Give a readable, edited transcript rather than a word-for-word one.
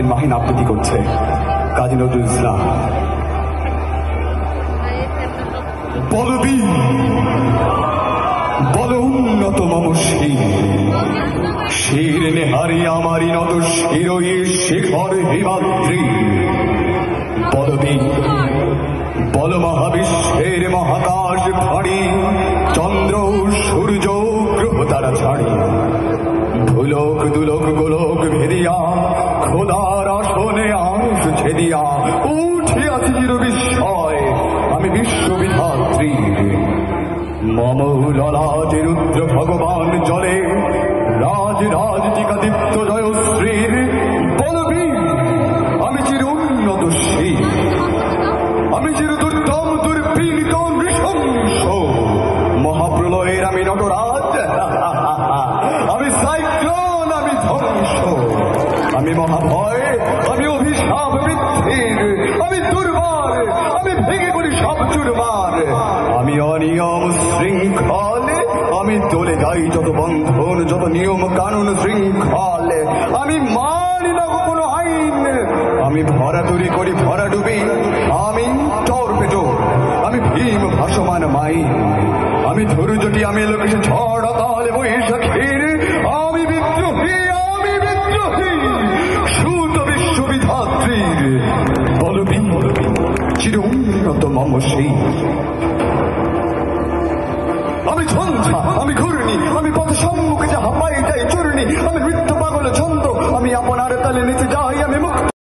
গানের মাহিন আবৃত্তি করছে কাজী নজরুল ইসলাম। বলবীর বল উন্নত মম শির নেহারি আমারি নত শিরই শিখর হিমাদ্রি। বলবীর বল মহাবিশ্বের মহাকাশ ফাড়ি চন্দ্র সূর্য গ্রহ তারা ছাড়ি ভুলোক দুলোক গোলোক ভেদিয়া খোদার আসনে আশ ছেদিয়া উঠিয়াছি চির বিস্ময় আমি বিশ্ববিধাত্রী। মম ললাটে রুদ্র ভগবান জলে রাজ রাজ টিকা দীপ্ত জয়শ্রীর। বলবীর আমি চির উন্নত শির আমি চির দুর্দম দুর্বিনীত নৃশংস মহাপ্রলয়ের আমি নটরাজ আমি সাইক্লোন আমি ধ্বংস আমি মহাভয় আমি অভিশাপ বৃদ্ধির আমি দুর্বার আমি ভেঙে পড়ি সব চুরমার আমি অনিয়ম শৃঙ্খল আমি তোলে যাই যত বন্ধন যত নিয়ম কানুন শৃঙ্খল আমি মানি না কোনো আইন আমি ভরা তৈরি করি ভরা ডুবি আমি টর্পেডো আমি ভীম ভাসমান মাই আমি ধৈর্যটি আমি লোকেশ ঝড় তালে বৈশাখীর আমি বিদ্রোহী সুত বিশ্ববিধাত্রীর। বলবীর চির উন্নত মম সেই আমি ঝঞ্ঝা আমি ঘূর্ণি আমি পথ সম্মুখে যাহা পাই যাই চূর্ণি আমি নৃত্য পাগল ছন্দ আমি আপনার তালে নিচে যাই আমি মুক্ত